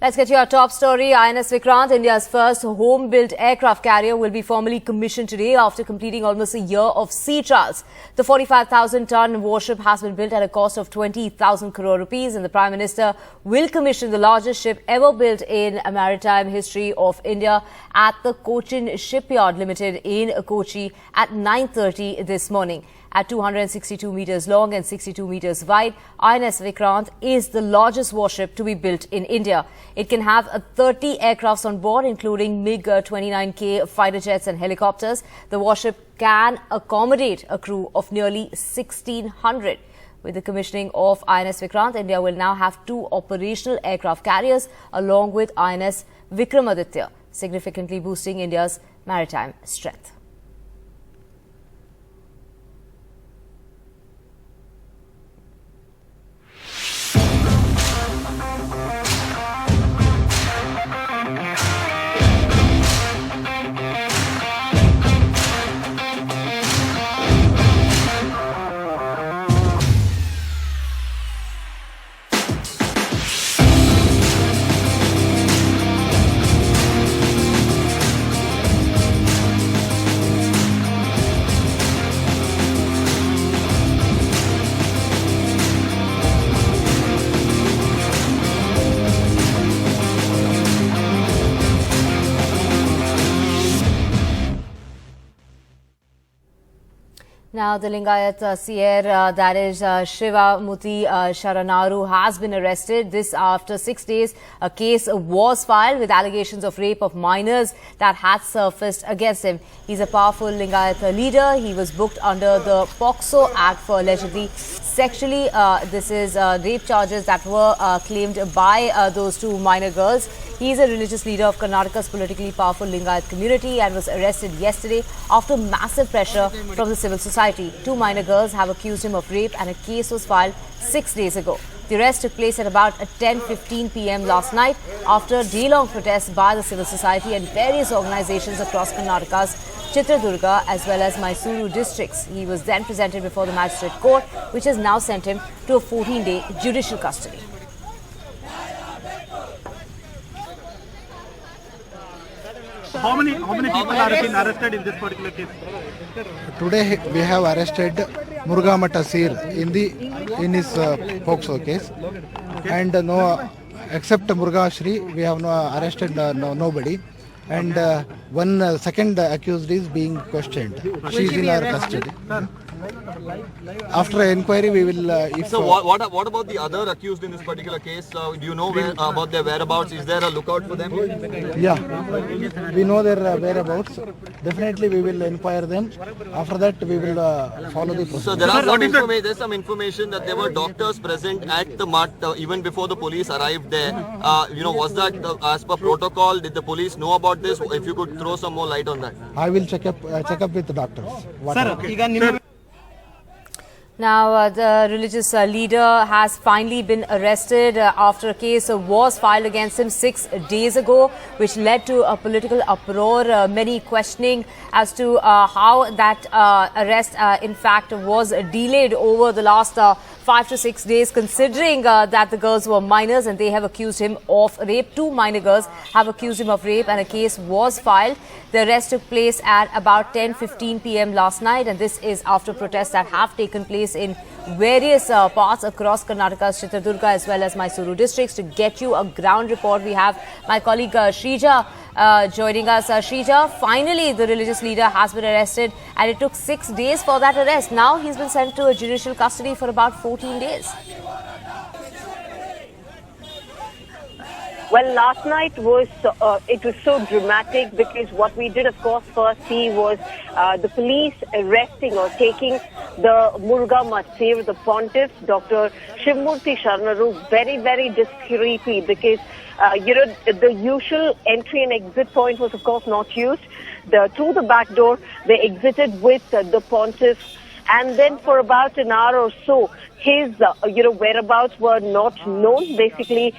Let's get to our top story. INS Vikrant, India's first home-built aircraft carrier, will be formally commissioned today after completing almost a year of sea trials. The 45,000-ton warship has been built at a cost of 20,000 crore rupees, and the Prime Minister will commission the largest ship ever built in maritime history of India at the Cochin Shipyard Limited in Kochi at 9:30 this morning. At 262 meters long and 62 meters wide, INS Vikrant is the largest warship to be built in India. It can have 30 aircrafts on board, including MiG-29K fighter jets and helicopters. The warship can accommodate a crew of nearly 1,600. With the commissioning of INS Vikrant, India will now have 2 operational aircraft carriers along with INS Vikramaditya, significantly boosting India's maritime strength. Now, the Lingayat seer, that is Shiva Muthi Sharanaru, has been arrested. This after 6 days, a case was filed with allegations of rape of minors that had surfaced against him. He's a powerful Lingayat leader. He was booked under the POCSO Act for allegedly sexually, this is rape charges that were claimed by those 2 minor girls. He is a religious leader of Karnataka's politically powerful Lingayat community and was arrested yesterday after massive pressure from the civil society. 2 minor girls have accused him of rape and a case was filed 6 days ago. The arrest took place at about 10:15 p.m. last night after day-long protests by the civil society and various organizations across Karnataka's Chitradurga as well as Mysuru districts. He was then presented before the magistrate court, which has now sent him to a 14-day judicial custody. How many people are being arrested in this particular case? Today we have arrested Murugamata Seer in his POCSO case, and no except Muruga Shri we have no arrested nobody, and one second accused is being questioned. She is in our custody. After inquiry, we will. So what about the other accused in this particular case? Do you know about their whereabouts? Is there a lookout for them? Yeah, we know their whereabouts. Definitely, we will inquire them. After that, we will follow the process. So there's some information that there were doctors present at the mart even before the police arrived there. Was that as per protocol? Did the police know about this? If you could throw some more light on that. I will check up with the doctors. Sir, Now, the religious leader has finally been arrested after a case was filed against him 6 days ago, which led to a political uproar, many questioning as to how that arrest, in fact, was delayed over the last 5 to 6 days, considering that the girls were minors and they have accused him of rape. 2 minor girls have accused him of rape and a case was filed. The arrest took place at about 10:15 p.m. last night, and this is after protests that have taken place in various parts across Karnataka's Chitradurga as well as Mysuru districts. To get you a ground report, we have my colleague Shrija joining us. Shrija, finally the religious leader has been arrested, and it took 6 days for that arrest. Now he's been sent to a judicial custody for about 14 days. Well, last night was so dramatic because what we did, of course, first see was the police arresting or taking the Muruga Matsir, the pontiff, Dr. Shivamurthy Sharanaru, very, very discreetly because, the usual entry and exit point was, of course, not used. Through the back door, they exited with the pontiff And then for about an hour or so, his whereabouts were not known. Basically,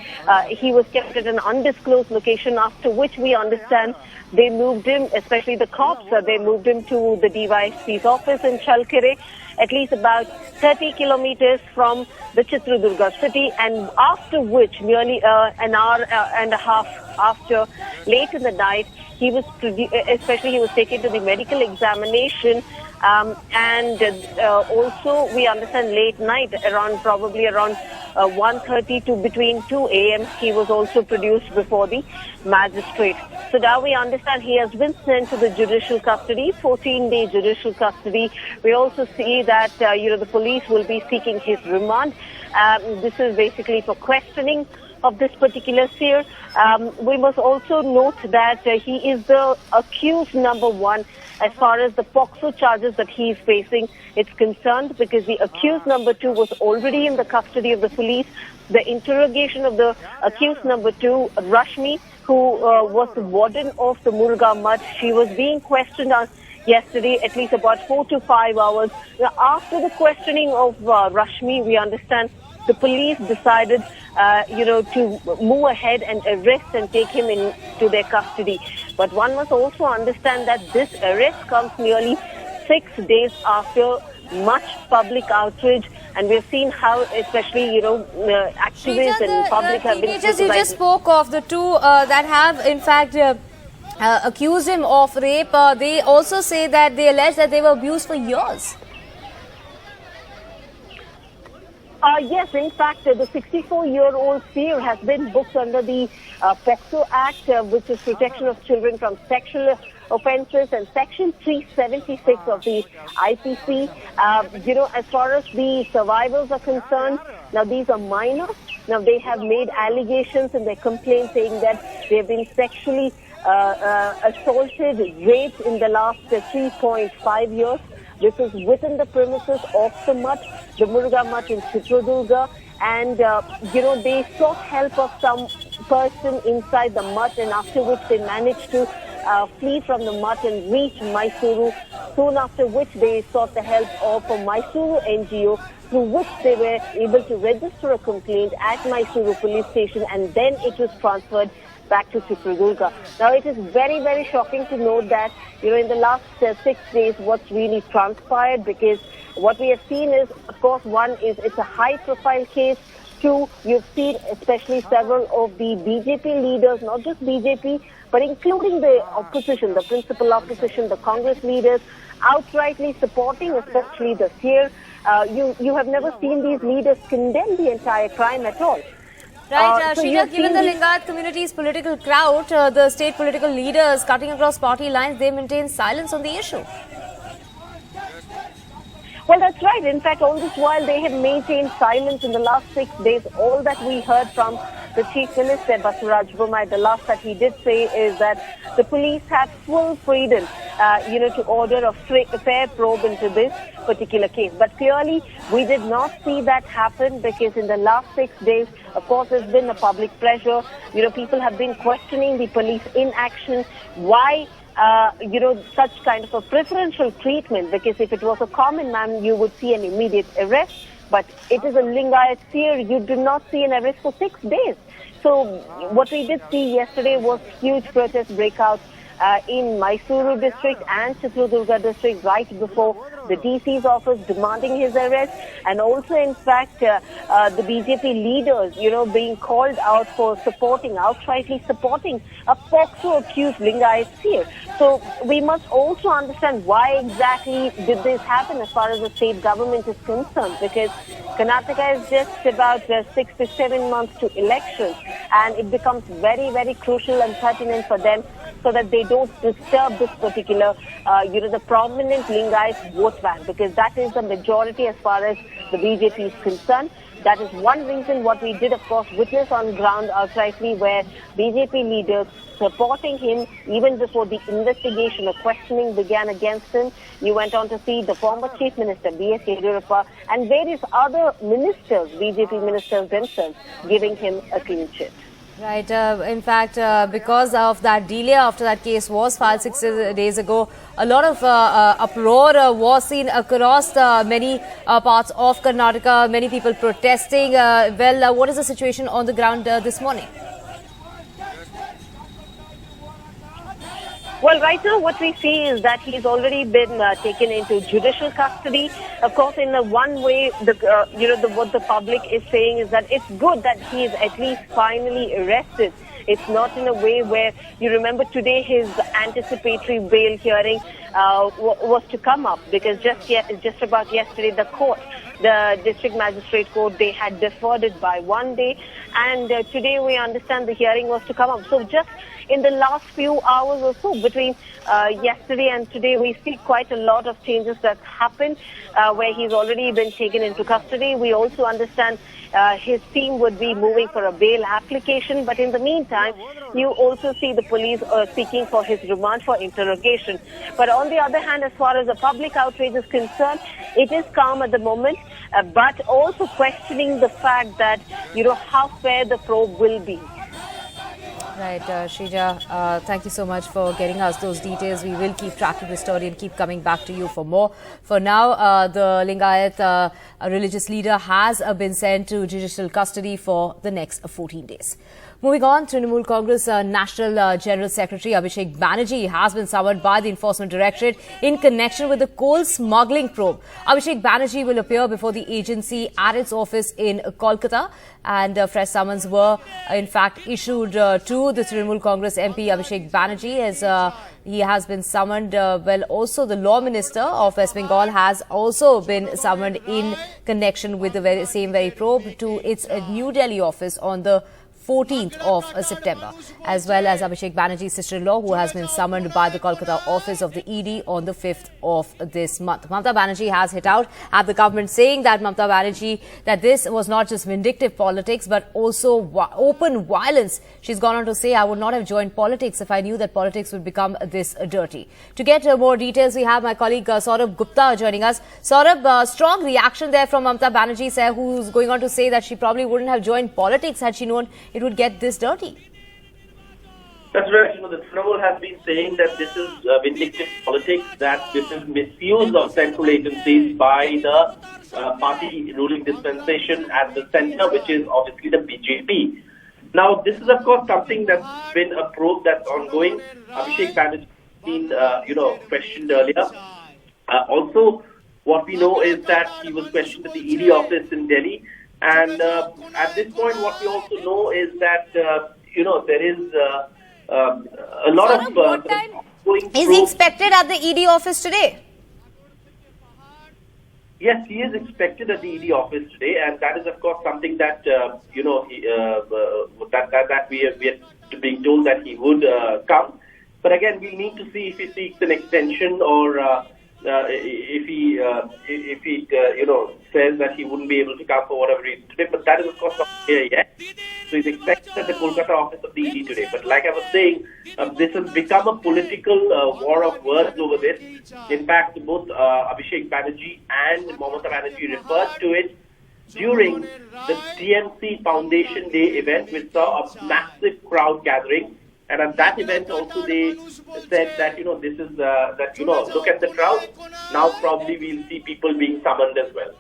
he was kept at an undisclosed location, after which we understand they moved him, especially the cops, they moved him to the DYSP's office in Chalkere, at least about 30 kilometers from the Chitradurga city, and after which, nearly an hour and a half after, late in the night, he was taken to the medical examination, and also we understand late night, probably around 1:30 to between 2 a.m. he was also produced before the magistrate. So now we understand he has been sent to the judicial custody, 14-day judicial custody. We also see that the police will be seeking his remand. This is basically for questioning of this particular seer. We must also note that he is the accused number one as far as the POXO charges that he is facing is concerned, because the accused number two was already in the custody of the police. The interrogation of the accused number two, Rashmi, who was the warden of the Muruga Mutt, she was being questioned yesterday at least about 4 to 5 hours. After the questioning of Rashmi, we understand the police decided to move ahead and arrest and take him into their custody. But one must also understand that this arrest comes nearly 6 days after much public outrage, and we've seen how, especially, activists and public have been criticized. You just spoke of the two that have, in fact, accused him of rape. They also say that they allege that they were abused for years. Yes, in fact, the 64-year-old seer has been booked under the POXO Act, which is Protection of Children from Sexual Offences, and Section 376 of the IPC. As far as the survivors are concerned, now these are minors. Now they have made allegations in their complaint saying that they have been sexually assaulted, raped in the last 3.5 years. This is within the premises of the Mutt, the Muruga Mutt in Chitradurga, and they sought help of some person inside the Mutt, and after which they managed to flee from the Mutt and reach Mysuru. Soon after which they sought the help of a Mysuru NGO, through which they were able to register a complaint at Mysuru police station, and then it was transferred back to Chitradurga. Now, it is very, very shocking to note that, in the last 6 days, what's really transpired, because what we have seen is, of course, one is it's a high-profile case. Two, you've seen especially several of the BJP leaders, not just BJP, but including the opposition, the principal opposition, the Congress leaders, outrightly supporting, especially the seer. You have never seen these leaders condemn the entire crime at all. Right, Shrija, given the Lingayat community's political clout, the state political leaders cutting across party lines, they maintain silence on the issue. Well, that's right. In fact, all this while they have maintained silence in the last 6 days. All that we heard from the Chief Minister, Basuraj Bommai, the last that he did say is that the police had full freedom, to order a fair probe into this particular case. But clearly, we did not see that happen, because in the last 6 days, of course, there's been a public pressure. People have been questioning the police inaction. Why? Such kind of a preferential treatment, because if it was a common man, you would see an immediate arrest. But it is a Lingayat seer, you do not see an arrest for 6 days. So what we did see yesterday was huge protest breakouts in Mysuru district and Chitradurga district right before the DC's office, demanding his arrest, and also in fact the BJP leaders, being called out for outrightly supporting a POXO accused Lingayat seer. So we must also understand why exactly did this happen as far as the state government is concerned, because Karnataka is just about 6 to 7 months to elections, and it becomes very, very crucial and pertinent for them so that they don't disturb this particular, the prominent Lingayat vote bank, because that is the majority as far as the BJP is concerned. That is one reason what we did, of course, witness on ground outrightly, where BJP leaders supporting him even before the investigation or questioning began against him. You went on to see the former Chief Minister, B.S. Yediyurappa, and various other ministers, BJP ministers themselves, giving him a clean chit. Right. In fact, because of that delay after that case was filed 6 days ago, a lot of uproar was seen across many parts of Karnataka. Many people protesting. What is the situation on the ground this morning? Well, right now what we see is that he's already been taken into judicial custody. Of course, in the one way, what the public is saying is that it's good that he is at least finally arrested. It's not in a way where, you remember today his anticipatory bail hearing was to come up, because just about yesterday the district magistrate court, they had deferred it by 1 day, and today we understand the hearing was to come up. So just in the last few hours or so, between yesterday and today, we see quite a lot of changes that happened, where he's already been taken into custody. We also understand his team would be moving for a bail application, but in the meantime, you also see the police seeking for his remand for interrogation. But on the other hand, as far as the public outrage is concerned, it is calm at the moment, but also questioning the fact that, how fair the probe will be. Right, Shrija, thank you so much for getting us those details. We will keep tracking the story and keep coming back to you for more. For now, the Lingayat religious leader has been sent to judicial custody for the next 14 days. Moving on, Trinamool Congress National General Secretary Abhishek Banerjee has been summoned by the Enforcement Directorate in connection with the coal smuggling probe. Abhishek Banerjee will appear before the agency at its office in Kolkata, and fresh summons were in fact issued to the Trinamool Congress MP Abhishek Banerjee, as he has been summoned. Also the Law Minister of West Bengal has also been summoned in connection with the same probe to its New Delhi office on the 14th of September, as well as Abhishek Banerjee's sister-in-law, who has been summoned by the Kolkata office of the ED on the 5th of this month. Mamata Banerjee has hit out at the government, saying that that this was not just vindictive politics, but also open violence. She's gone on to say, I would not have joined politics if I knew that politics would become this dirty. To get more details, we have my colleague Saurabh Gupta joining us. Saurabh, strong reaction there from Mamata Banerjee, sir, who's going on to say that she probably wouldn't have joined politics had she known it would get this dirty. That's right. The Trinamool has been saying that this is vindictive politics, that this is misuse of central agencies by the party ruling dispensation at the center, which is obviously the BJP. Now, this is, of course, something that's been a probe that's ongoing. Abhishek Banerjee has been, questioned earlier. Also, what we know is that he was questioned at the ED office in Delhi. And at this point, what we also know is that, there is a lot of... what time is he expected at the ED office today? Yes, he is expected at the ED office today, and that is, of course, something that, that we are being told that he would come. But again, we need to see if he seeks an extension or... if he says that he wouldn't be able to come for whatever reason today, but that is of course not clear yet. So he's expected at the Kolkata office of the ED today. But like I was saying, this has become a political war of words over this. In fact, both Abhishek Banerjee and Mamata Banerjee referred to it during the TMC Foundation Day event, which saw a massive crowd gathering. And at that event also they said that, this is, look at the crowd. Now probably we'll see people being summoned as well.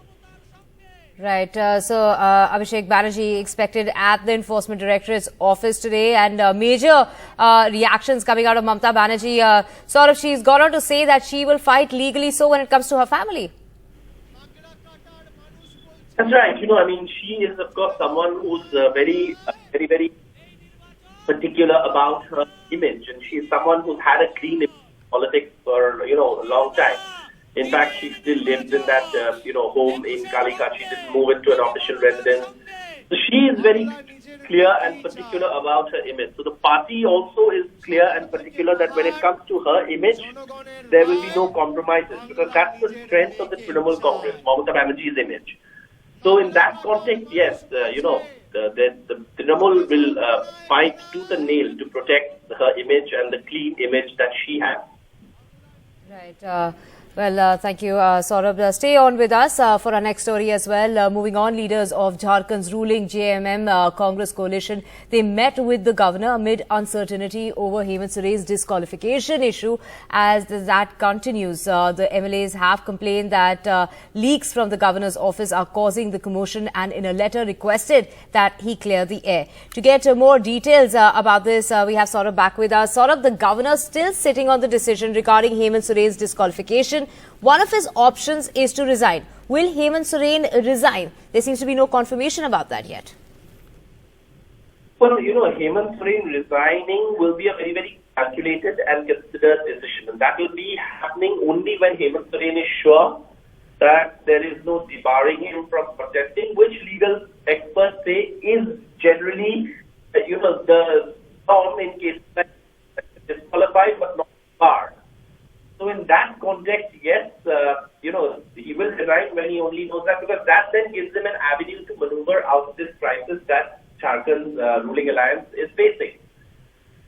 Right. Abhishek Banerjee expected at the Enforcement Directorate's office today, and major reactions coming out of Mamata Banerjee. Saurabh, she's gone on to say that she will fight legally so when it comes to her family. That's right. She is, of course, someone who's very particular about her image, and she's someone who's had a clean image in politics for a long time. In fact, she still lives in that home in Calicut. She didn't move into an official residence. So she is very clear and particular about her image. So the party also is clear and particular that when it comes to her image, there will be no compromises, because that's the strength of the Trinamool Congress, Mamata Banerjee's image. So in that context, yes, the Trinamool will fight tooth and nail to protect her image and the clean image that she has. Right. Well, thank you, Saurabh. Stay on with us for our next story as well. Moving on, leaders of Jharkhand's ruling JMM Congress coalition, they met with the governor amid uncertainty over Hemant Soren's disqualification issue. As that continues, the MLAs have complained that leaks from the governor's office are causing the commotion and in a letter requested that he clear the air. To get more details about this, we have Saurabh back with us. Saurabh, the governor still sitting on the decision regarding Hemant Soren's disqualification. One of his options is to resign. Will Hemant Soren resign? There seems to be no confirmation about that yet. Well, Hemant Soren resigning will be a very, very calculated and considered decision. And that will be happening only when Hemant Soren is sure that there is no debarring him from protesting, which legal experts say is generally, the norm in case that disqualified but not barred. So in that context, yes, he will resign when he only knows that, because that then gives him an avenue to maneuver out of this crisis that Jharkhand's ruling alliance is facing.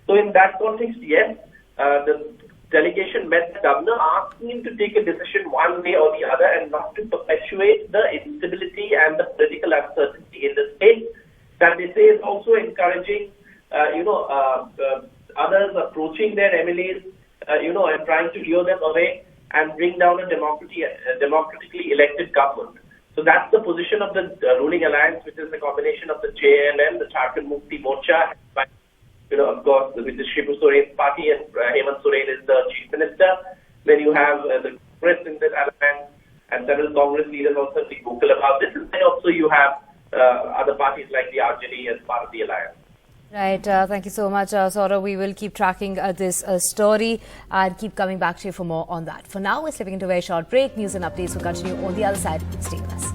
So in that context, yes, the delegation met the governor, asking him to take a decision one way or the other and not to perpetuate the instability and the political uncertainty in the state. That they say is also encouraging, others approaching their MLAs, and trying to lure them away and bring down a democratically elected government. So that's the position of the ruling alliance, which is the combination of the JMM, the Jharkhand Mukti Morcha, of course, with the Shibu Soren's party, and Hemant Soren is the chief minister. Then you have the Congress in this alliance, and several Congress leaders also be vocal about this. And then also you have other parties like the RJD as part of the alliance. Right. Thank you so much, Saurabh. We will keep tracking this story and keep coming back to you for more on that. For now, we're slipping into a very short break. News and updates will continue on the other side. Stay with us.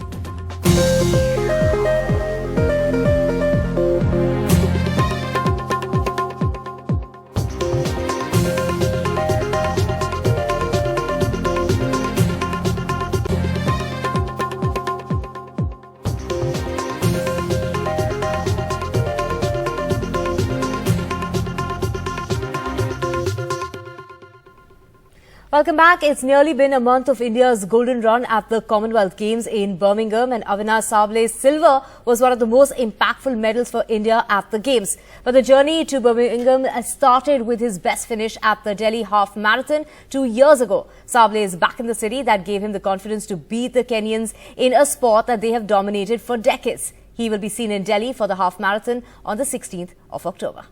Welcome back. It's nearly been a month of India's golden run at the Commonwealth Games in Birmingham, and Avinash Sable's silver was one of the most impactful medals for India at the Games. But the journey to Birmingham started with his best finish at the Delhi Half Marathon 2 years ago. Sable is back in the city that gave him the confidence to beat the Kenyans in a sport that they have dominated for decades. He will be seen in Delhi for the Half Marathon on the 16th of October.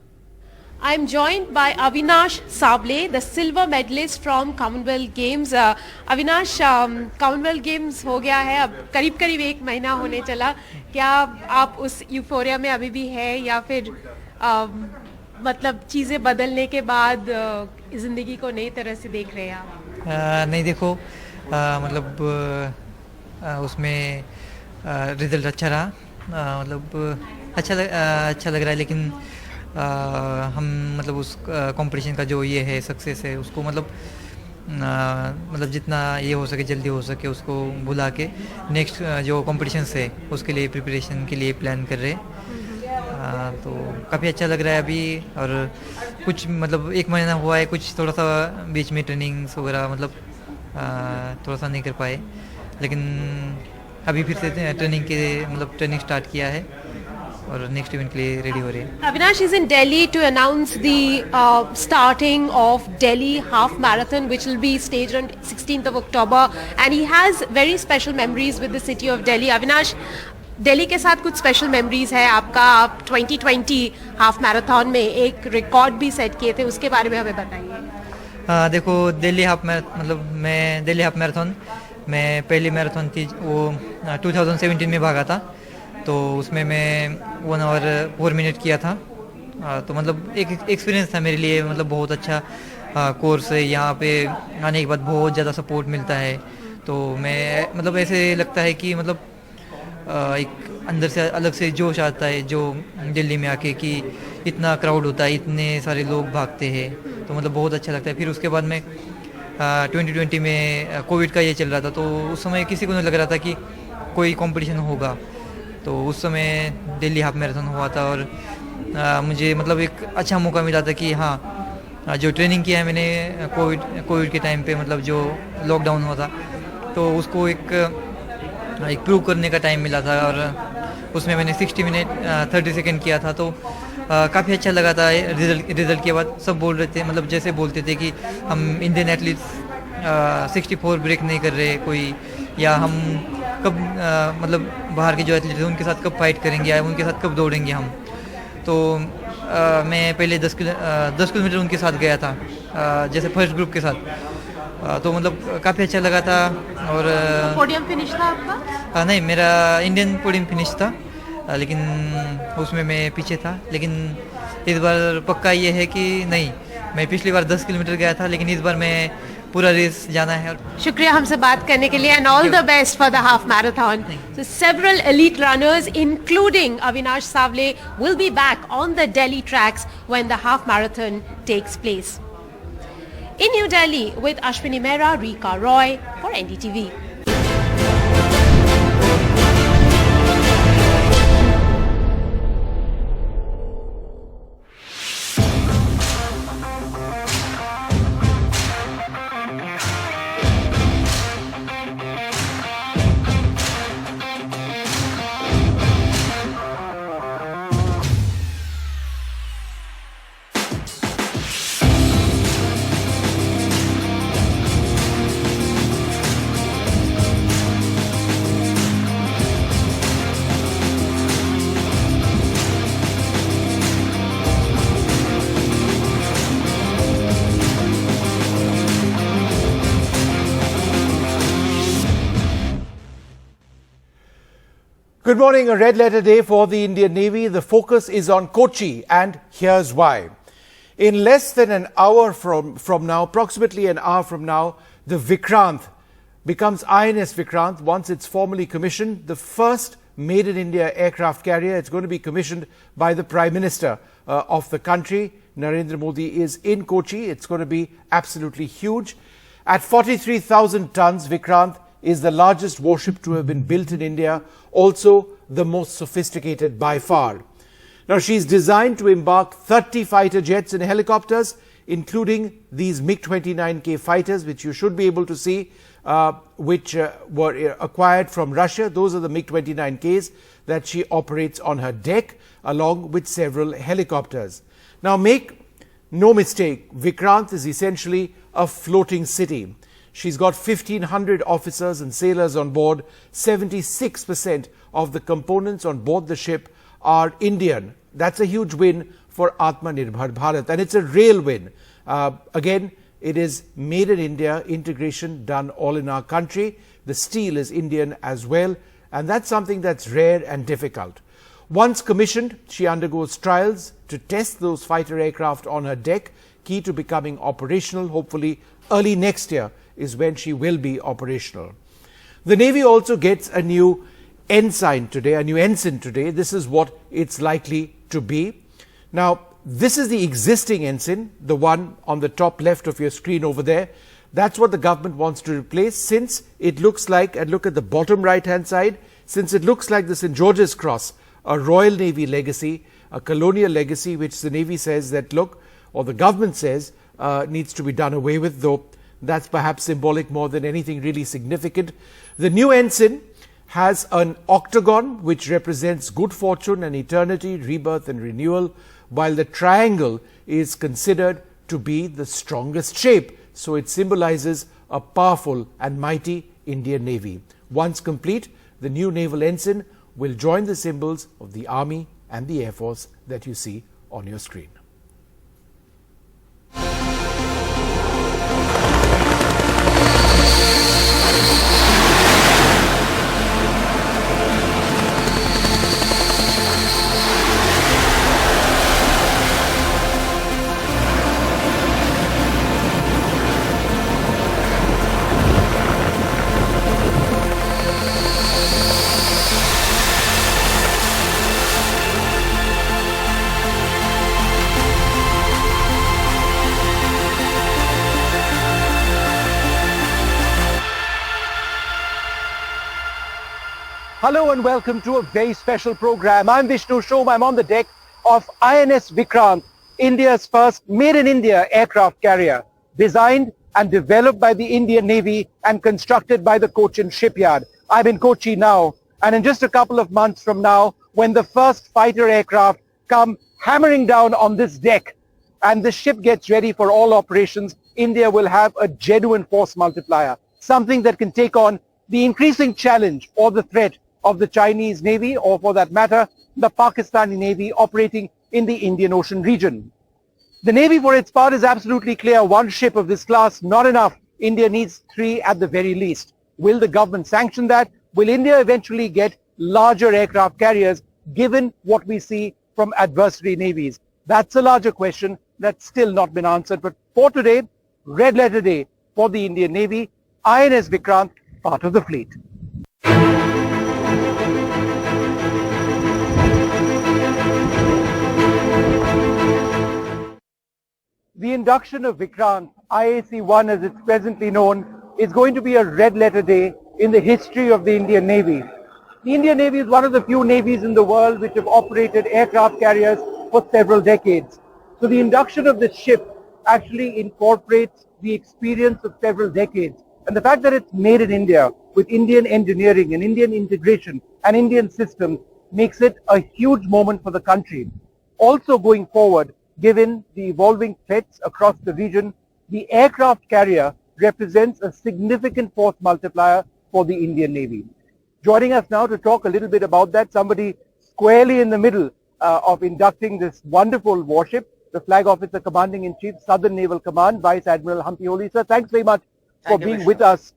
I'm joined by Avinash Sable, the silver medalist from Commonwealth Games. Avinash, Commonwealth Games हो गया है, अब करीब एक महीना होने चला. क्या आप उस यूफोरिया में अभी भी है, या फिर मतलब चीज़ें बदलने के बाद ज़िंदगी को नई तरह से देख रहे हैं आप? नहीं, देखो, मतलब उसमें रिजल्ट अच्छा रहा, मतलब अच्छा लग रहा है, लेकिन हम मतलब उस कंपटीशन का जो ये है सक्सेस है उसको मतलब जितना ये हो सके जल्दी हो सके उसको भुला के नेक्स्ट जो कंपटीशन है उसके लिए प्रिपरेशन के लिए प्लान कर रहे हैं. तो काफ़ी अच्छा लग रहा है अभी, और कुछ मतलब एक महीना हुआ है, कुछ थोड़ा सा बीच में ट्रेनिंग्स वगैरह मतलब थोड़ा सा नहीं कर पाए, लेकिन अभी फिर से ट्रेनिंग स्टार्ट किया है और नेक्स्ट इवेंट के लिए रेडी हो रहे हैं. Avinash is in Delhi to announce the starting of Delhi Half Marathon, which will be staged on 16th of October, and he has very special memories with the city of Delhi. Avinash, Delhi के साथ कुछ special memories है आपका. आप 2020 half marathon में एक record भी set किए थे, उसके बारे में हमें बताइए. देखो, दिल्ली हाफ मैराथन मैं पहली मैराथन थी वो 2017 में भागा था, तो उसमें मैं 1 hour 4 minutes किया था. तो मतलब एक एक्सपीरियंस था मेरे लिए, मतलब बहुत अच्छा कोर्स है. यहाँ पे आने के बाद बहुत ज़्यादा सपोर्ट मिलता है, तो मैं मतलब ऐसे लगता है कि मतलब एक अंदर से अलग से जोश आता है जो दिल्ली में आके कि इतना क्राउड होता है, इतने सारे लोग भागते हैं, तो मतलब बहुत अच्छा लगता है. फिर उसके बाद में 2020 में कोविड का ये चल रहा था, तो उस समय किसी को नहीं लग रहा था कि कोई कंपटीशन होगा, तो उस समय दिल्ली हाफ मैराथन हुआ था और मुझे मतलब एक अच्छा मौका मिला था कि हाँ जो ट्रेनिंग किया है मैंने कोविड के टाइम पे, मतलब जो लॉकडाउन हुआ था, तो उसको एक प्रूव करने का टाइम मिला था और उसमें मैंने 60 मिनट 30 सेकंड किया था। तो काफ़ी अच्छा लगा था। रिजल्ट के बाद सब बोल रहे थे, मतलब जैसे बोलते थे कि हम इंडियन एथलीट्स 64 ब्रेक नहीं कर रहे कोई, या हम कब मतलब बाहर के जो एथलीट हैं उनके साथ कब फाइट करेंगे या उनके साथ कब दौड़ेंगे हम। तो मैं पहले 10 किलोमीटर उनके साथ गया था, जैसे फर्स्ट ग्रुप के साथ। तो मतलब काफ़ी अच्छा लगा था। और पोडियम फिनिश था आपका? नहीं, मेरा इंडियन पोडियम फिनिश था, लेकिन उसमें मैं पीछे था। लेकिन इस बार पक्का ये है कि नहीं, मैं पिछली बार 10 किलोमीटर गया था, लेकिन इस बार मैं पूरा रेस जाना है। शुक्रिया हमसे बात करने के लिए, and all the best for the half marathon. So several elite runners including Avinash Savle will be back on the Delhi tracks when the half marathon takes place. In New Delhi with Ashwini Mehra, Rika Roy for NDTV. Good morning. A red letter day for the Indian Navy. The focus is on Kochi, and here's why. In less than an hour from now, approximately an hour from now, the Vikrant becomes INS Vikrant once it's formally commissioned, the first made in India aircraft carrier. It's going to be commissioned by the Prime Minister of the country. Narendra Modi is in Kochi. It's going to be absolutely huge. At 43,000 tons, Vikrant is the largest warship to have been built in India, also the most sophisticated by far. Now, she's designed to embark 30 fighter jets and helicopters, including these MiG-29K fighters, which you should be able to see, which were acquired from Russia. Those are the MiG-29Ks that she operates on her deck, along with several helicopters. Now, make no mistake, Vikrant is essentially a floating city. She's got 1,500 officers and sailors on board. 76% of the components on board the ship are Indian. That's a huge win for Atmanirbhar Bharat, and it's a real win. Again, it is made in India, integration done all in our country. The steel is Indian as well, and that's something that's rare and difficult. Once commissioned, she undergoes trials to test those fighter aircraft on her deck, key to becoming operational. Hopefully early next year is when she will be operational. The Navy also gets a new Ensign today, a new ensign today. This is what it's likely to be. Now, this is the existing ensign, the one on the top left of your screen over there. That's what the government wants to replace, since it looks like, and look at the bottom right hand side, since it looks like the St. George's Cross, a Royal Navy legacy, a colonial legacy, which the Navy says that, look, or the government says, needs to be done away with, though that's perhaps symbolic more than anything really significant. The new ensign has an octagon, which represents good fortune and eternity, rebirth and renewal, while the triangle is considered to be the strongest shape. So it symbolizes a powerful and mighty Indian Navy. Once complete, the new naval ensign will join the symbols of the Army and the Air Force that you see on your screen. Hello and welcome to a very special program. I'm Vishnu Shom. I'm on the deck of INS Vikrant India's first made-in-India aircraft carrier, designed and developed by the Indian Navy and constructed by the Cochin shipyard. I'm in Kochi now, and in just a couple of months from now, when the first fighter aircraft come hammering down on this deck and the ship gets ready for all operations, India will have a genuine force multiplier, something that can take on the increasing challenge or the threat of the Chinese Navy, or for that matter, the Pakistani Navy operating in the Indian Ocean region. The Navy, for its part, is absolutely clear. One ship of this class, not enough. India needs 3 at the very least. Will the government sanction that? Will India eventually get larger aircraft carriers, given what we see from adversary navies? That's a larger question that's still not been answered. But for today, red letter day for the Indian Navy. INS Vikrant, part of the fleet. The induction of Vikrant, IAC-1 as it's presently known, is going to be a red letter day in the history of the Indian Navy. The Indian Navy is one of the few navies in the world which have operated aircraft carriers for several decades. So the induction of this ship actually incorporates the experience of several decades. And the fact that it's made in India with Indian engineering and Indian integration and Indian systems makes it a huge moment for the country. Also going forward, given the evolving threats across the region, the aircraft carrier represents a significant force multiplier for the Indian Navy. Joining us now to talk a little bit about that, somebody squarely in the middle of inducting this wonderful warship, the Flag Officer Commanding-in-Chief, Southern Naval Command, Vice Admiral Humpy Holly. Sir, thanks very much for being with us.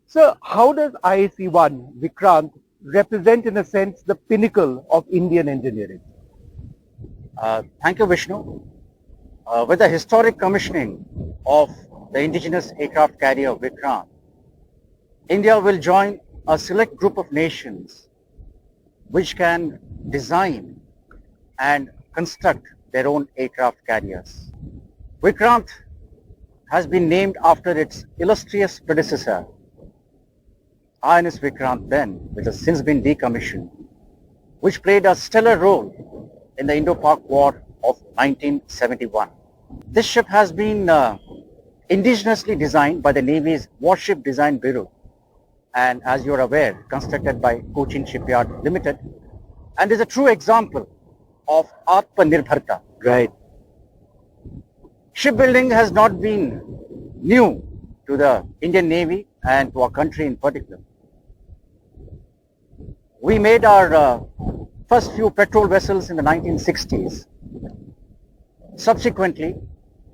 Sir, how does IAC-1, Vikrant, represent in a sense the pinnacle of Indian engineering? Thank you, Vishnu. With the historic commissioning of the indigenous aircraft carrier Vikrant, India will join a select group of nations which can design and construct their own aircraft carriers. Vikrant has been named after its illustrious predecessor, INS Vikrant then, which has since been decommissioned, which played a stellar role in the Indo-Pak War of 1971. This ship has been indigenously designed by the Navy's Warship Design Bureau, and as you are aware, constructed by Cochin Shipyard Limited, and is a true example of Atmanirbharta. Right. Shipbuilding has not been new to the Indian Navy and to our country in particular. We made our first few petrol vessels in the 1960s. Subsequently,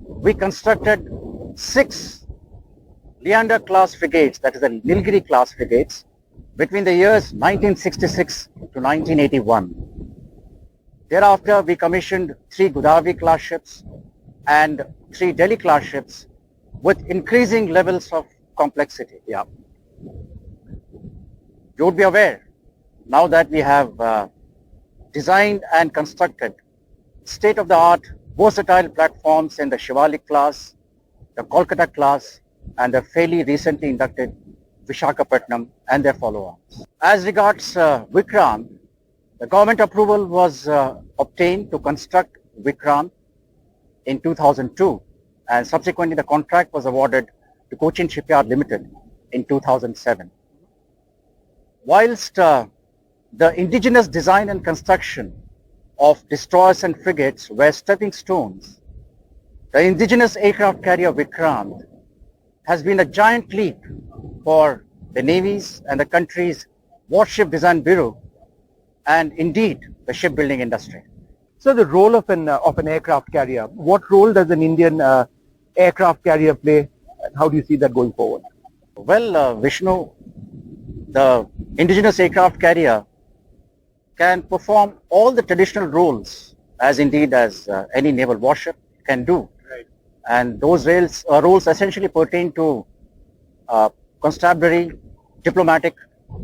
we constructed 6 Leander class frigates, that is the Nilgiri class frigates, between the years 1966 to 1981. Thereafter, we commissioned 3 Godavari class ships and 3 Delhi class ships with increasing levels of complexity. Yeah. You would be aware, now that we have designed and constructed state-of-the-art versatile platforms in the Shivalik class, the Kolkata class, and the fairly recently inducted Vishakhapatnam and their follow-ons. As regards Vikrant, the government approval was obtained to construct Vikrant in 2002, and subsequently the contract was awarded to Cochin Shipyard Limited in 2007. Whilst the indigenous design and construction of destroyers and frigates were stepping stones, the indigenous aircraft carrier Vikrant has been a giant leap for the Navy's and the country's Warship Design Bureau and indeed the shipbuilding industry. So the role of an aircraft carrier, what role does an Indian aircraft carrier play, and how do you see that going forward? Well, Vishnu, the indigenous aircraft carrier can perform all the traditional roles as indeed as any naval warship can do. Right. And those roles essentially pertain to constabulary, diplomatic,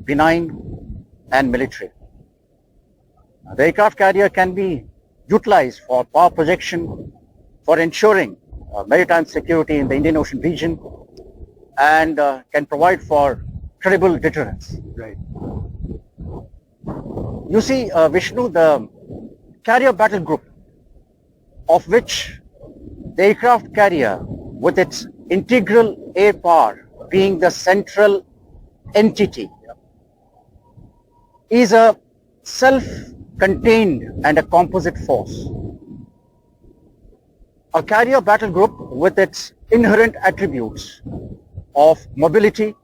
benign and military. The aircraft carrier can be utilized for power projection, for ensuring maritime security in the Indian Ocean region, and can provide for credible deterrence. Right. You see, Vishnu, the carrier battle group of which the aircraft carrier, with its integral air power being the central entity, is a self-contained and a composite force. A carrier battle group with its inherent attributes of mobility,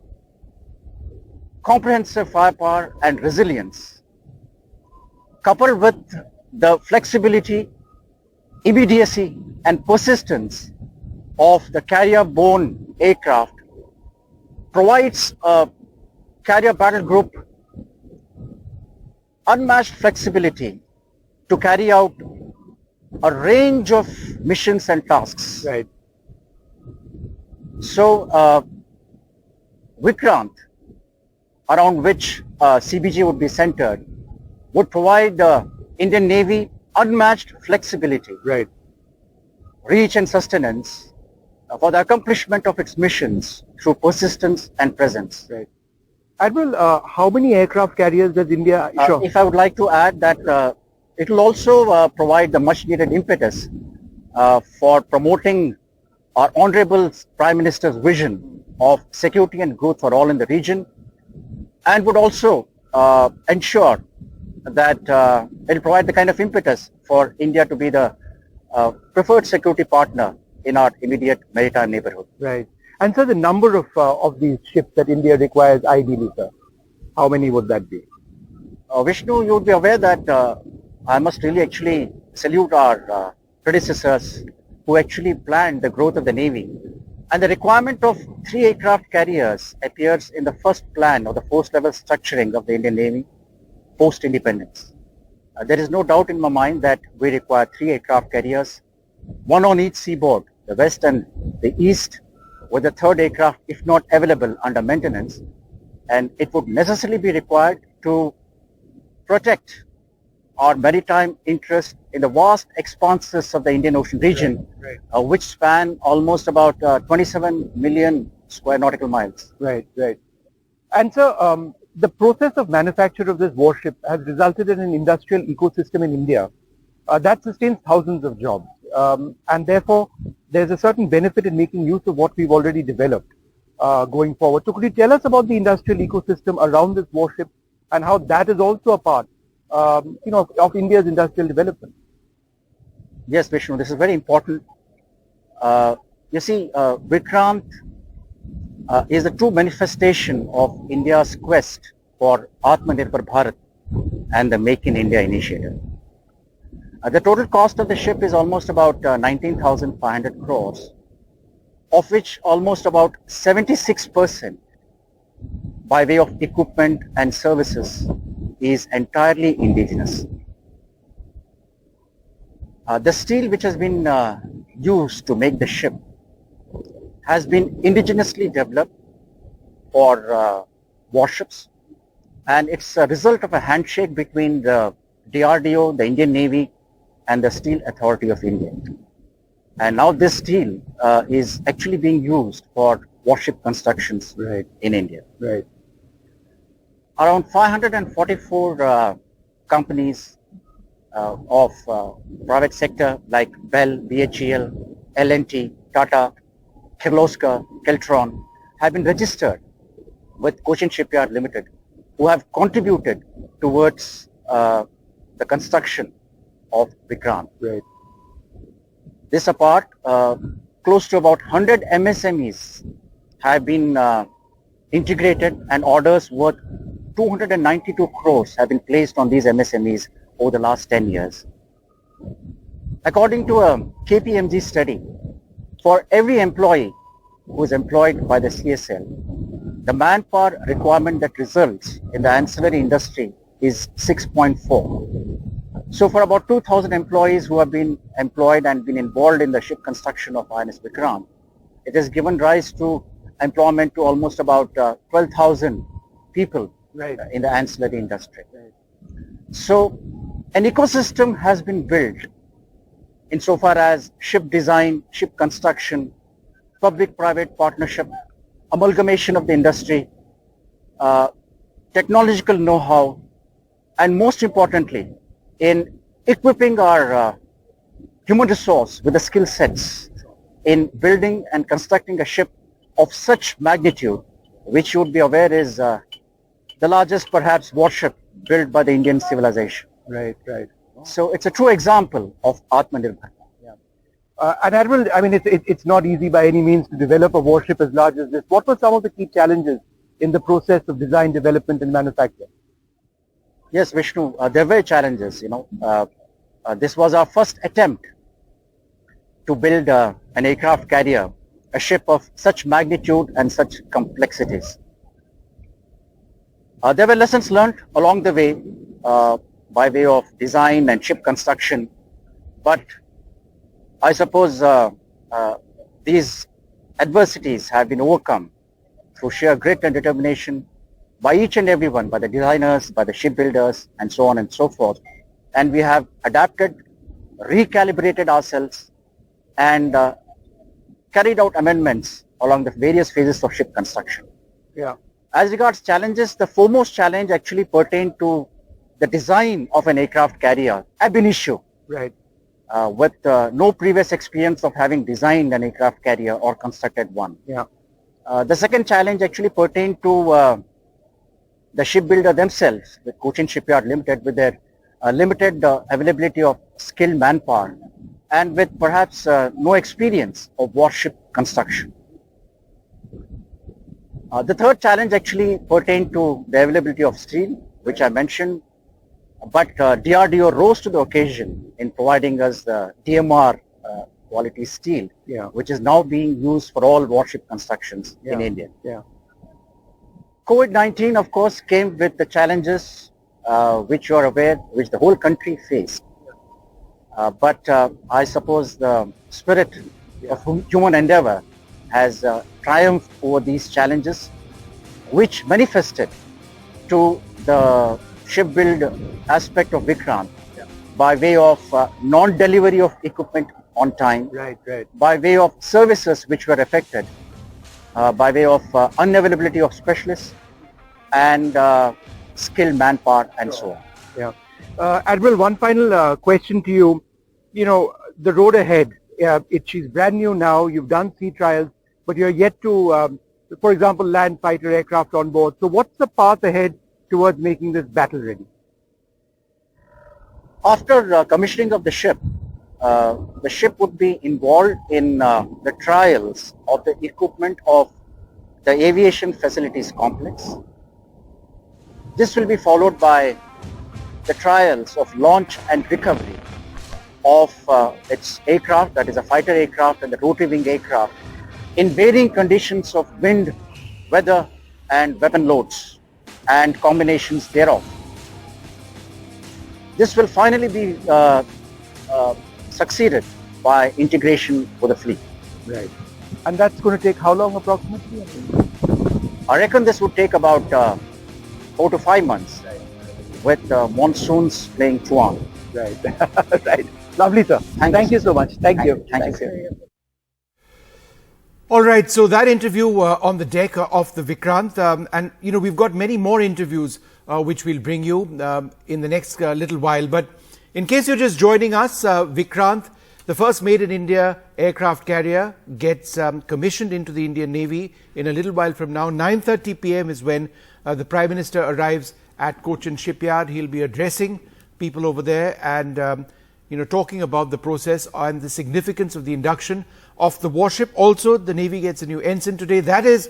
comprehensive firepower and resilience, coupled with the flexibility, immediacy and persistence of the carrier-borne aircraft, provides a carrier battle group unmatched flexibility to carry out a range of missions and tasks. Right. So, Vikrant, around which CBG would be centered, would provide the Indian Navy unmatched flexibility, Right. reach and sustenance for the accomplishment of its missions through persistence and presence. Right. Admiral, how many aircraft carriers does India issue? If I would like to add that it will also provide the much needed impetus for promoting our Honorable Prime Minister's vision of security and growth for all in the region, and would also ensure that it will provide the kind of impetus for India to be the preferred security partner in our immediate maritime neighborhood. Right. And so the number of these ships that India requires ideally, sir, how many would that be? Vishnu, you would be aware that I must really actually salute our predecessors who actually planned the growth of the Navy. And the requirement of 3 aircraft carriers appears in the first plan or the first level structuring of the Indian Navy post-independence. There is no doubt in my mind that we require 3 aircraft carriers, 1 on each seaboard, the west and the east, with the 3rd aircraft, if not available, under maintenance. And it would necessarily be required to protect our maritime interest in the vast expanses of the Indian Ocean region, which span almost about 27 million square nautical miles. Right, right. And so the process of manufacture of this warship has resulted in an industrial ecosystem in India that sustains thousands of jobs. And therefore, there's a certain benefit in making use of what we've already developed going forward. So could you tell us about the industrial ecosystem around this warship and how that is also a part of India's industrial development? Yes, Vishnu, this is very important. You see, Vikrant is the true manifestation of India's quest for Atmanirbhar Bharat and the Make in India initiative. The total cost of the ship is almost about 19,500 crores, of which almost about 76% by way of equipment and services is entirely indigenous. The steel which has been used to make the ship has been indigenously developed for warships, and it's a result of a handshake between the DRDO, the Indian Navy, and the Steel Authority of India. And now this steel is actually being used for warship constructions in India. Right. Around 544 companies of private sector like Bell, BHEL, L&T, Tata, Kirloskar, Keltron have been registered with Cochin Shipyard Limited, who have contributed towards the construction of Vikrant. Right. This apart, close to about 100 MSMEs have been integrated, and orders worth 292 crores have been placed on these MSMEs over the last 10 years. According to a KPMG study, for every employee who is employed by the CSL, the manpower requirement that results in the ancillary industry is 6.4. So for about 2,000 employees who have been employed and been involved in the ship construction of INS Vikrant, it has given rise to employment to almost about 12,000 people in the ancillary industry. So an ecosystem has been built insofar as ship design, ship construction, public-private partnership, amalgamation of the industry, technological know-how, and most importantly, in equipping our human resource with the skill sets in building and constructing a ship of such magnitude, which you would be aware is the largest perhaps warship built by the Indian civilization. Right, right. So it's a true example of Atmanirbhar. And Admiral, I mean, it's not easy by any means to develop a warship as large as this. What were some of the key challenges in the process of design, development and manufacture? Yes, Vishnu, there were challenges, this was our first attempt to build an aircraft carrier, a ship of such magnitude and such complexities. There were lessons learned along the way by way of design and ship construction, but I suppose these adversities have been overcome through sheer grit and determination by each and everyone, by the designers, by the shipbuilders, and so on and so forth. And we have adapted, recalibrated ourselves, and carried out amendments along the various phases of ship construction. Yeah. As regards challenges, the foremost challenge actually pertained to the design of an aircraft carrier, ab initio. Right. With no previous experience of having designed an aircraft carrier or constructed one. Yeah. The second challenge actually pertained to the shipbuilder themselves, with Cochin Shipyard Limited, with their limited availability of skilled manpower and with perhaps no experience of warship construction. The third challenge actually pertained to the availability of steel, which I mentioned, but DRDO rose to the occasion in providing us the DMR quality steel, which is now being used for all warship constructions in India. Yeah. COVID-19, of course, came with the challenges which you are aware, which the whole country faced. But I suppose the spirit of human endeavor has triumphed over these challenges, which manifested to the shipbuild aspect of Vikrant by way of non-delivery of equipment on time, Right, right. by way of services which were affected, by way of unavailability of specialists and skilled manpower and so on. Yeah. Admiral, one final question to you. You know, the road ahead, she's brand new now, you've done sea trials, but you're yet to, for example, land fighter aircraft on board. So what's the path ahead towards making this battle ready? After commissioning of the ship would be involved in the trials of the equipment of the aviation facilities complex. This will be followed by the trials of launch and recovery of its aircraft, that is a fighter aircraft and the rotary wing aircraft, in varying conditions of wind, weather and weapon loads and combinations thereof. This will finally be succeeded by integration with the fleet. Right. And that's going to take how long approximately? I reckon this would take about 4 to 5 months, with monsoons playing truant. Right. Right. Lovely, sir. Thank you so much. Thank you. Thank you. All right, so that interview on the deck of the Vikrant, and you know, we've got many more interviews which we'll bring you in the next little while. But in case you're just joining us, Vikrant, the first made in India aircraft carrier, gets commissioned into the Indian Navy in a little while from now. 9:30 p.m. is when the Prime Minister arrives at Cochin Shipyard. He'll be addressing people over there and you know, talking about the process and the significance of the induction of the warship. Also, the Navy gets a new ensign today. That is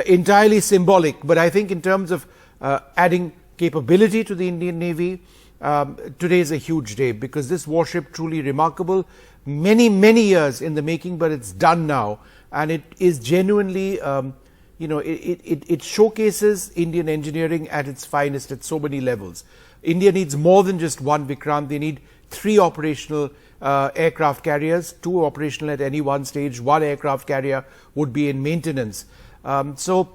entirely symbolic, but I think in terms of adding capability to the Indian Navy, today is a huge day, because this warship, truly remarkable, many years in the making, but it's done now, and it is genuinely, you know, it showcases Indian engineering at its finest at so many levels. India needs more than just one Vikrant. They need 3 operational aircraft carriers, 2 operational at any one stage. 1 aircraft carrier would be in maintenance. So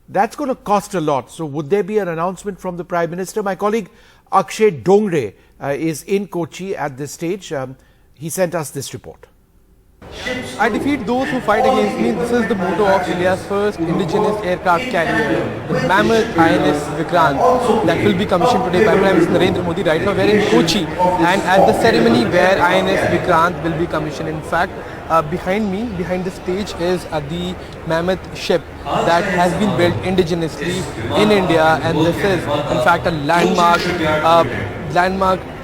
that's going to cost a lot. So would there be an announcement from the Prime Minister? My colleague Akshay Dongre is in Kochi at this stage. He sent us this report. I defeat those who fight against me. This is the motto of India's first indigenous aircraft carrier, the mammoth INS Vikrant, that will be commissioned today by Prime Minister Narendra Modi. Right now we're in Kochi, and at the ceremony where INS Vikrant will be commissioned. In fact, behind me, behind the stage, is the mammoth ship that has been built indigenously in India, and this is in fact a landmark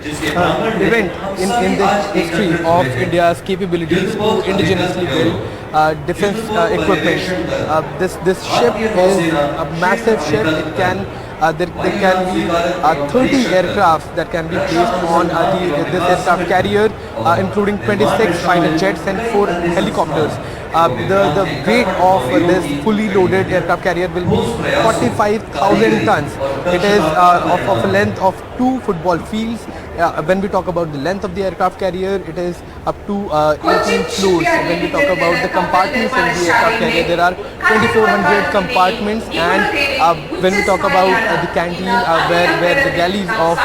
event in the history of India's capabilities to indigenously build defense equipment. This ship is a massive ship. It can there can be 30 aircrafts that can be placed on this aircraft carrier, including 26 fighter jets and 4 helicopters. The weight of this fully loaded aircraft carrier will be 45,000 tons. It is of a length of 2 football fields. When we talk about the length of the aircraft carrier, it is up to 18 floors. When we talk about the compartments in the aircraft carrier, there are 2,400 compartments, and when we talk about the canteen where the galleys of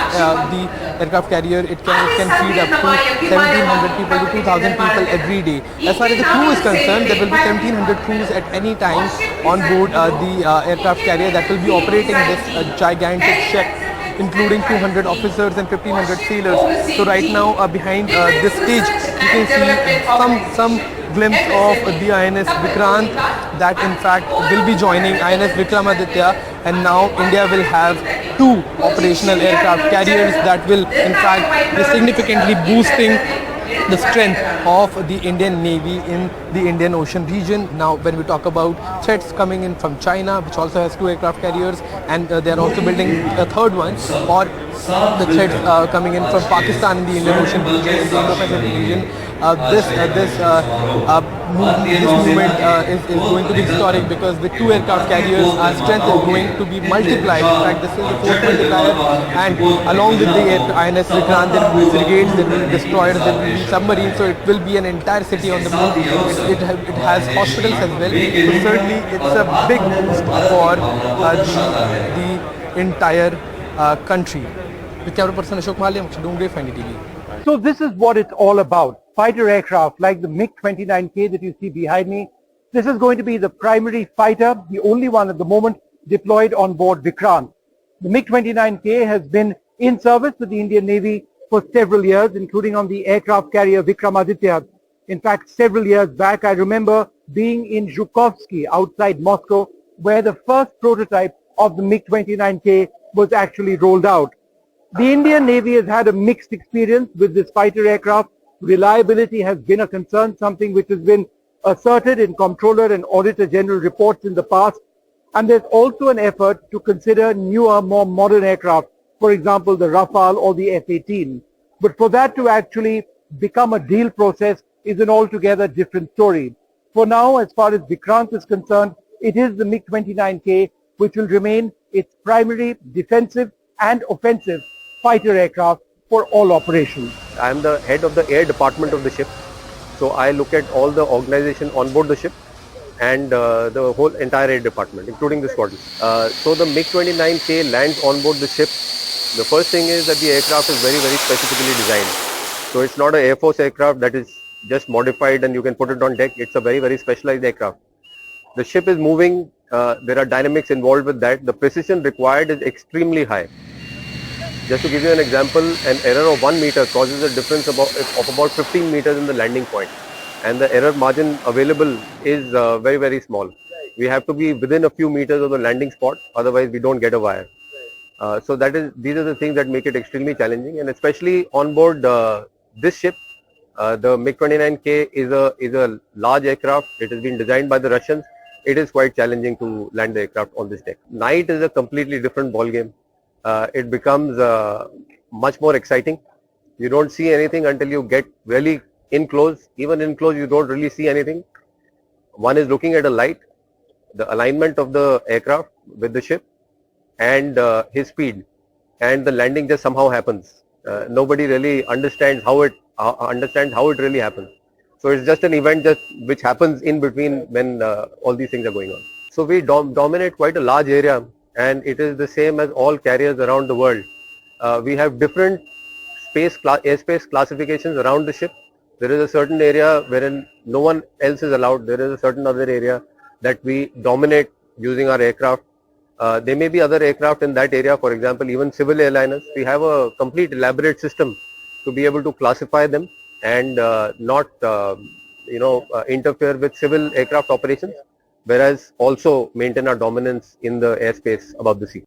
the aircraft carrier, it can feed up to 1,700 people to 2,000 people every day. As far as the crew is concerned, there will be 1,700 crews at any time on board the aircraft carrier that will be operating this gigantic ship, including 200 officers and 1,500 sailors. So right now behind this stage, you can see some glimpse of the INS Vikrant that in fact will be joining INS Vikramaditya, and now India will have 2 operational aircraft carriers that will in fact be significantly boosting the strength of the Indian Navy in the Indian Ocean region. Now when we talk about threats coming in from China, which also has 2 aircraft carriers, and they are also building a 3rd one, or the threats coming in from Pakistan in the Indian Ocean region, in the Indo-Pacific region, this movement is going to be historic, because with 2 aircraft carriers, our strength is going to be multiplied. In fact, this is the 4th multiplier, and along with the INS Vikrant, there will be frigates, there will be destroyers, there will be submarines, so it will be an entire city on the moon. It has hospitals as well, so certainly it's a big boost for the entire country. With camera person Ashok Malia, Dungre, NDTV. So this is what it's all about. Fighter aircraft like the MiG-29K that you see behind me. This is going to be the primary fighter, the only one at the moment deployed on board Vikrant. The MiG-29K has been in service with the Indian Navy for several years, including on the aircraft carrier Vikramaditya. In fact, several years back, I remember being in Zhukovsky outside Moscow, where the first prototype of the MiG-29K was actually rolled out. The Indian Navy has had a mixed experience with this fighter aircraft. Reliability has been a concern, something which has been asserted in Comptroller and Auditor General reports in the past. And there's also an effort to consider newer, more modern aircraft, for example, the Rafale or the F-18. But for that to actually become a deal process is an altogether different story. For now, as far as Vikrant is concerned, it is the MiG-29K which will remain its primary defensive and offensive fighter aircraft for all operations. I am the head of the air department of the ship, so I look at all the organization on board the ship and the whole entire air department, including the squadron. So the MiG-29K lands on board the ship. The first thing is that the aircraft is very, very specifically designed. So it's not an Air Force aircraft that is just modified and you can put it on deck. It's a very, very specialized aircraft. The ship is moving. There are dynamics involved with that. The precision required is extremely high. Just to give you an example, an error of 1 meter causes a difference of about 15 meters in the landing point, and the error margin available is very, very small. We have to be within a few meters of the landing spot, otherwise we don't get a wire. So these are the things that make it extremely challenging, and especially on board this ship, the MiG-29K is a large aircraft. It has been designed by the Russians. It is quite challenging to land the aircraft on this deck. Night is a completely different ball game. It becomes much more exciting. You don't see anything until you get really in close. Even in close, you don't really see anything. One is looking at a light, the alignment of the aircraft with the ship, and his speed, and the landing just somehow happens. Nobody really understands how it really happens. So it's just an event which happens in between when all these things are going on. So we dominate quite a large area, and it is the same as all carriers around the world. We have different airspace classifications around the ship. There is a certain area wherein no one else is allowed. There is a certain other area that we dominate using our aircraft. There may be other aircraft in that area, for example, even civil airliners. We have a complete elaborate system to be able to classify them and not interfere with civil aircraft operations, whereas also maintain our dominance in the airspace above the sea.